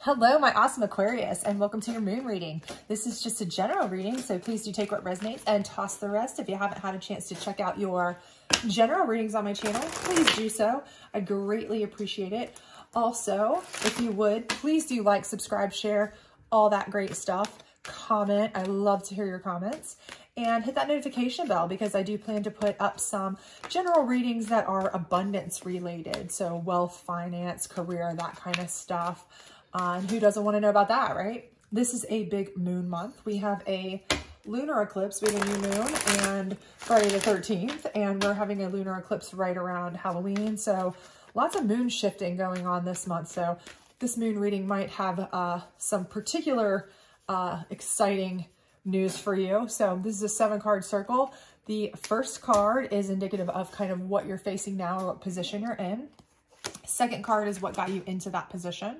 Hello, my awesome Aquarius, and welcome to your moon reading. This is just a general reading, so please do take what resonates and toss the rest. If you haven't had a chance to check out your general readings on my channel, please do so. I greatly appreciate it. Also, if you would, please do like, subscribe, share, all that great stuff. Comment. I love to hear your comments. And hit that notification bell because I do plan to put up some general readings that are abundance related. So wealth, finance, career, that kind of stuff. And who doesn't want to know about that, right? This is a big moon month. We have a lunar eclipse. We have a new moon and Friday the 13th. And we're having a lunar eclipse right around Halloween. So lots of moon shifting going on this month. So this moon reading might have some particular exciting news for you. So this is a 7-card circle. The first card is indicative of kind of what you're facing now or what position you're in. Second card is what got you into that position.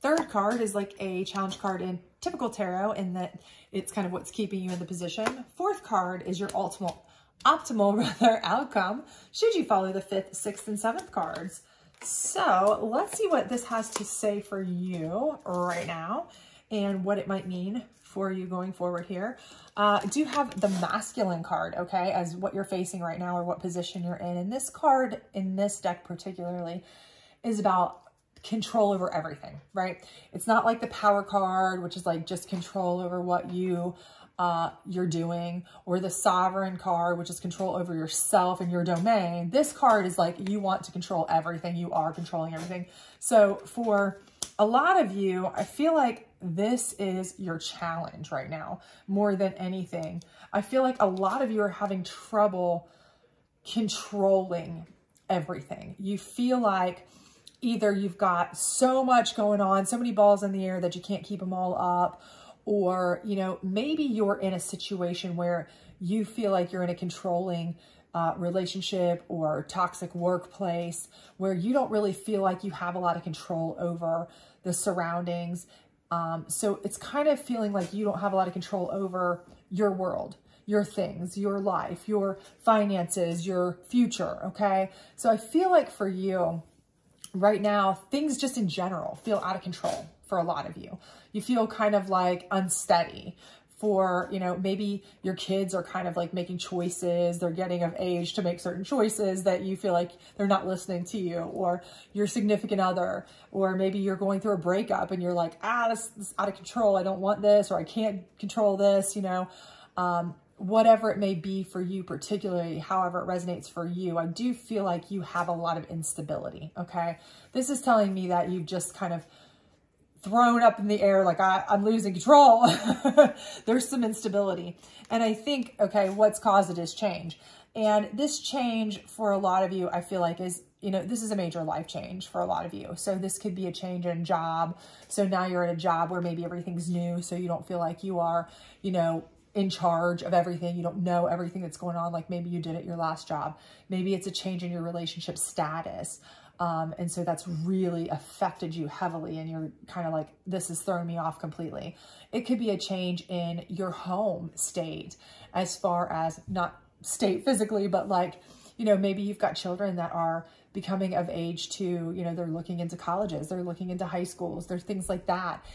Third card is like a challenge card in typical tarot in that it's kind of what's keeping you in the position. Fourth card is your optimal outcome should you follow the 5th, 6th, and 7th cards. So let's see what this has to say for you right now and what it might mean for you going forward here. I do have the masculine card, okay, as what you're facing right now or what position you're in. And this card in this deck particularly is about control over everything, right? It's not like the power card, which is like just control over what you're doing, or the sovereign card, which is control over yourself and your domain. This card is like you want to control everything. You are controlling everything. So for a lot of you, I feel like this is your challenge right now more than anything. I feel like a lot of you are having trouble controlling everything. You feel like either you've got so much going on, so many balls in the air that you can't keep them all up, or, you know, maybe you're in a situation where you feel like you're in a controlling relationship or toxic workplace where you don't really feel like you have a lot of control over the surroundings. So it's kind of feeling like you don't have a lot of control over your world, your things, your life, your finances, your future, okay? So I feel like for you, right now, things just in general feel out of control for a lot of you. You feel kind of like unsteady for, you know, maybe your kids are kind of like making choices. They're getting of age to make certain choices that you feel like they're not listening to you, or your significant other, or maybe you're going through a breakup and you're like, this is out of control. I don't want this, or I can't control this, you know, whatever it may be for you, particularly however it resonates for you. I do feel like you have a lot of instability, okay? This is telling me that you've just kind of thrown up in the air like I'm losing control. There's some instability. And I think, okay, what's caused it is change. And this change for a lot of you, I feel like is, you know, this is a major life change for a lot of you. So this could be a change in job. So now you're at a job where maybe everything's new. So you don't feel like you are, you know, in charge of everything. You don't know everything that's going on like maybe you did at your last job. Maybe it's a change in your relationship status. And so that's really affected you heavily and you're kind of like, this has thrown me off completely. It could be a change in your home state as far as not state physically, but like, you know, maybe you've got children that are becoming of age to, you know, they're looking into colleges, they're looking into high schools, there's things like that,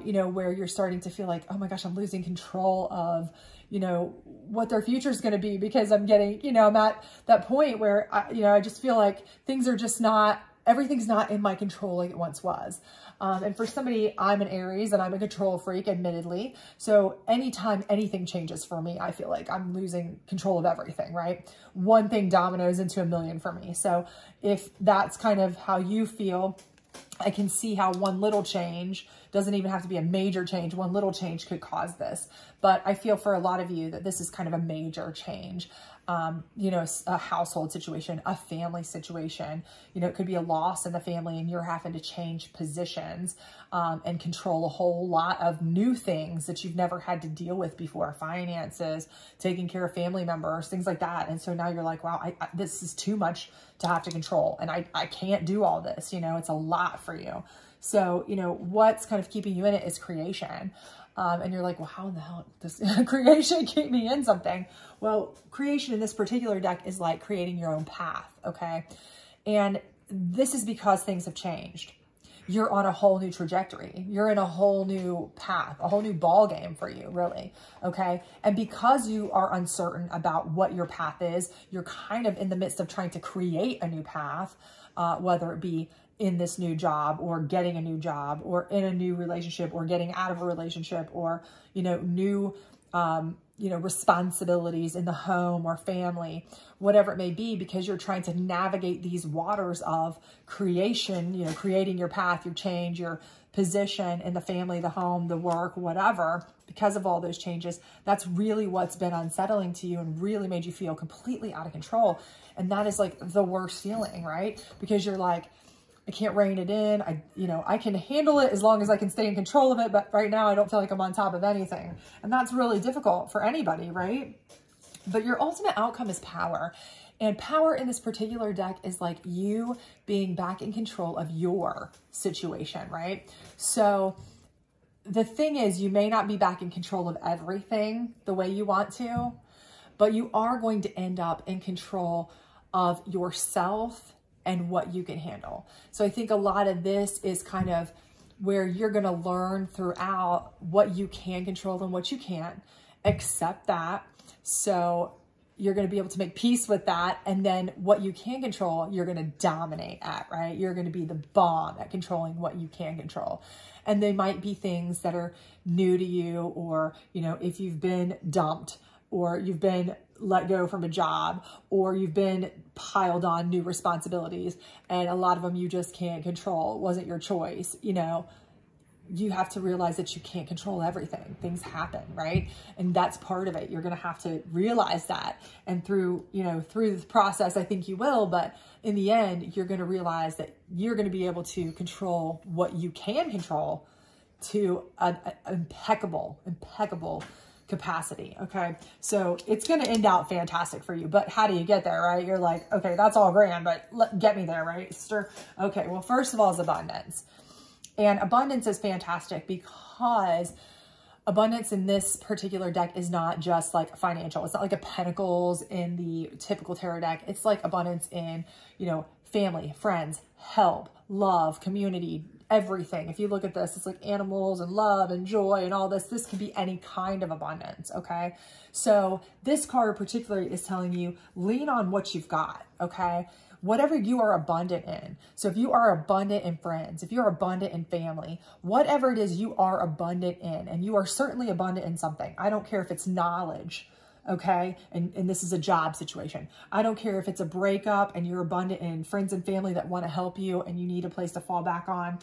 you know, where you're starting to feel like, oh my gosh, I'm losing control of, you know, what their future is going to be because I'm getting, you know, I'm at that point where, you know, I just feel like things are just not, everything's not in my control like it once was. And for somebody, I'm an Aries and I'm a control freak, admittedly. So anytime anything changes for me, I feel like I'm losing control of everything, right? One thing dominoes into a million for me. So if that's kind of how you feel, I can see how one little change doesn't even have to be a major change. One little change could cause this. But I feel for a lot of you that this is kind of a major change. You know, a household situation, a family situation, you know, it could be a loss in the family and you're having to change positions and control a whole lot of new things that you've never had to deal with before, finances, taking care of family members, things like that. And so now you're like, wow, this is too much to have to control. And I can't do all this, you know, it's a lot for you. So, you know, what's kind of keeping you in it is creation. And you're like, well, how in the hell does creation keep me in something? Well, creation in this particular deck is like creating your own path, okay? And this is because things have changed. you're on a whole new trajectory. You're in a whole new path, a whole new ball game for you, really. Okay. And because you are uncertain about what your path is, you're kind of in the midst of trying to create a new path, whether it be in this new job or getting a new job or in a new relationship or getting out of a relationship or, new, responsibilities in the home or family, whatever it may be, because you're trying to navigate these waters of creation, creating your path, your change, your position in the family, the home, the work, whatever, because of all those changes. That's really what's been unsettling to you and really made you feel completely out of control. And that is like the worst feeling, right? Because you're like, I can't rein it in. I can handle it as long as I can stay in control of it. But right now I don't feel like I'm on top of anything. And that's really difficult for anybody, right? But your ultimate outcome is power. And power in this particular deck is like you being back in control of your situation, right? So the thing is, you may not be back in control of everything the way you want to, but you are going to end up in control of yourself and what you can handle. So I think a lot of this is kind of where you're going to learn throughout what you can control and what you can't. Accept that. So you're going to be able to make peace with that. And then what you can control, you're going to dominate at, right? You're going to be the bomb at controlling what you can control. And they might be things that are new to you, or, if you've been dumped, or you've been let go from a job, or you've been piled on new responsibilities, and a lot of them you just can't control. It wasn't your choice. You have to realize that you can't control everything. Things happen, right? And that's part of it. You're going to have to realize that. And through the process, I think you will, but in the end, you're going to realize that you're going to be able to control what you can control to an impeccable capacity. Okay. So it's going to end out fantastic for you, but how do you get there, right? You're like, okay, that's all grand, but get me there, right, sister? Okay. Well, first of all is abundance. And abundance is fantastic because abundance in this particular deck is not just like financial. It's not like a pentacles in the typical tarot deck. It's like abundance in, family, friends, help, love, community, everything. If you look at this, it's like animals and love and joy and all this. This can be any kind of abundance, okay? So this card particularly is telling you, lean on what you've got, okay? Whatever you are abundant in. So if you are abundant in friends, if you're abundant in family, whatever it is you are abundant in, and you are certainly abundant in something. I don't care if it's knowledge, okay? And this is a job situation. I don't care if it's a breakup and you're abundant in friends and family that want to help you and you need a place to fall back on.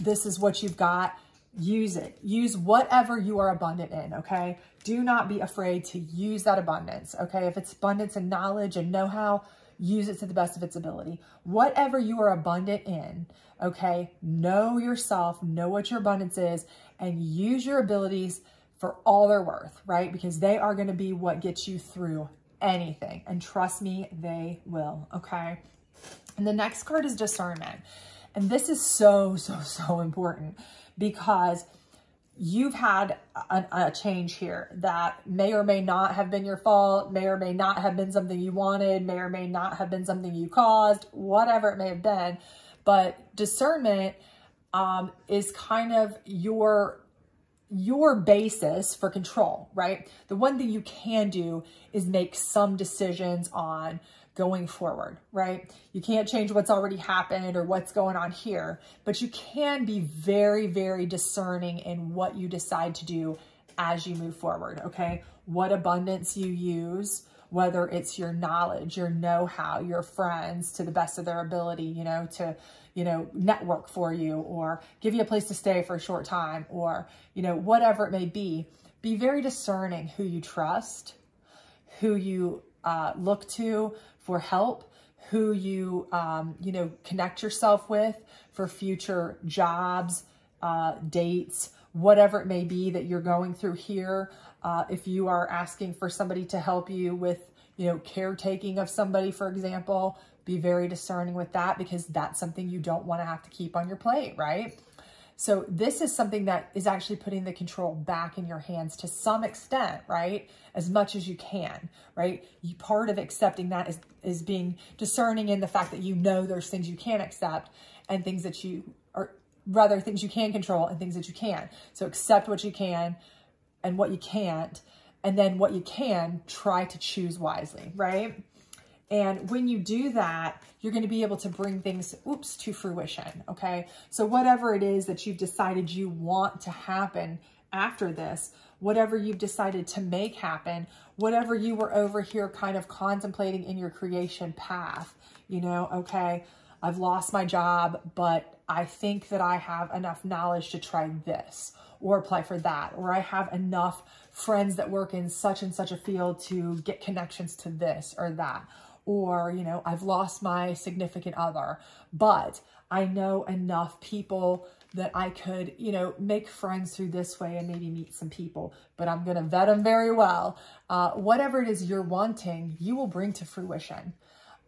This is what you've got. Use it. Use whatever you are abundant in, okay? Do not be afraid to use that abundance, okay? If it's abundance in knowledge and know-how, use it to the best of its ability. Whatever you are abundant in, okay? Know yourself, know what your abundance is, and use your abilities for all they're worth, right? Because they are going to be what gets you through anything. And trust me, they will, okay? And the next card is discernment. And this is so important because you've had a change here that may or may not have been your fault, may or may not have been something you wanted, may or may not have been something you caused, whatever it may have been. But discernment is kind of your basis for control, right? The one thing you can do is make some decisions on going forward, right? You can't change what's already happened or what's going on here, but you can be very, very discerning in what you decide to do as you move forward, okay? What abundance you use, whether it's your knowledge, your know-how, your friends to the best of their ability, to, network for you or give you a place to stay for a short time or, whatever it may be very discerning who you trust, who you look to for help, who you, connect yourself with for future jobs, dates, whatever it may be that you're going through here. If you are asking for somebody to help you with, caretaking of somebody, for example, be very discerning with that because that's something you don't want to have to keep on your plate, right? So this is something that is actually putting the control back in your hands to some extent, right? As much as you can, right? Part of accepting that is being discerning in the fact that there's things you can't accept and things that you rather things you can control and things that you can. So accept what you can and what you can't, and then what you can, try to choose wisely, right? And when you do that, you're going to be able to bring things, to fruition, okay? So whatever it is that you've decided you want to happen after this, whatever you've decided to make happen, whatever you were over here kind of contemplating in your creation path, okay, I've lost my job, but I think that I have enough knowledge to try this or apply for that, or I have enough friends that work in such and such a field to get connections to this or that. Or, I've lost my significant other, but I know enough people that I could, make friends through this way and maybe meet some people, but I'm going to vet them very well. Whatever it is you're wanting, you will bring to fruition.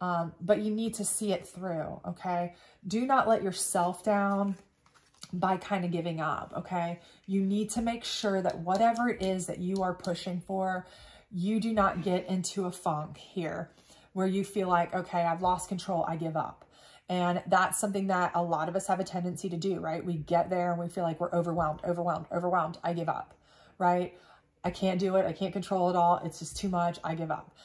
But you need to see it through, okay? Do not let yourself down by kind of giving up, okay? You need to make sure that whatever it is that you are pushing for, you do not get into a funk here where you feel like, okay, I've lost control, I give up. And that's something that a lot of us have a tendency to do, right? We get there and we feel like we're overwhelmed, I give up, right? I can't do it, I can't control it all, it's just too much, I give up.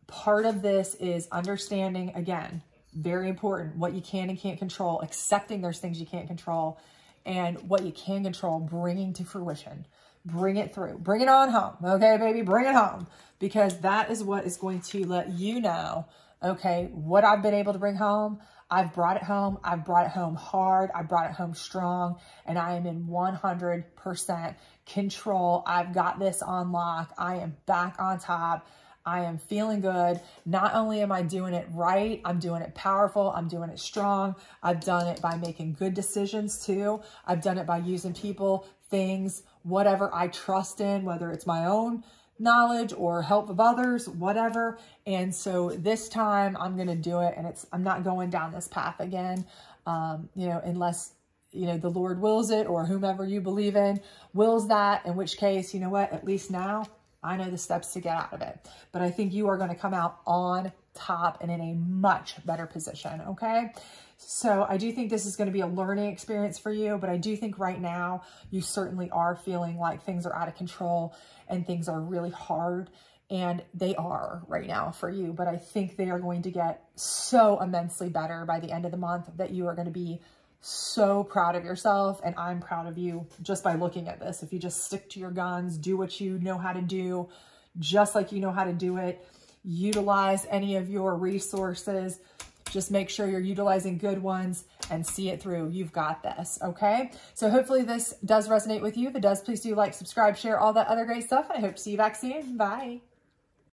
Part of this is understanding, again, very important, what you can and can't control, accepting there's things you can't control, and what you can control, bringing to fruition. Bring it through. Bring it on home. Okay, baby, bring it home. Because that is what is going to let you know, okay, what I've been able to bring home, I've brought it home. I've brought it home hard. I brought it home strong, and I am in 100% control. I've got this on lock. I am back on top. I am feeling good. Not only am I doing it right, I'm doing it powerful. I'm doing it strong. I've done it by making good decisions too. I've done it by using people, things, whatever I trust in, whether it's my own knowledge or help of others, whatever. And so this time I'm going to do it, and I'm not going down this path again, unless, the Lord wills it, or whomever you believe in wills that, in which case, you know what, at least now I know the steps to get out of it. But I think you are going to come out on top and in a much better position, okay? So I do think this is going to be a learning experience for you, but I do think right now you certainly are feeling like things are out of control and things are really hard, and they are right now for you. But I think they are going to get so immensely better by the end of the month that you are going to be so proud of yourself, and I'm proud of you just by looking at this. If you just stick to your guns, do what you know how to do, just like you know how to do it, utilize any of your resources, just make sure you're utilizing good ones and see it through. You've got this, okay? So hopefully this does resonate with you. If it does, please do like, subscribe, share, all that other great stuff. I hope to see you back soon. Bye.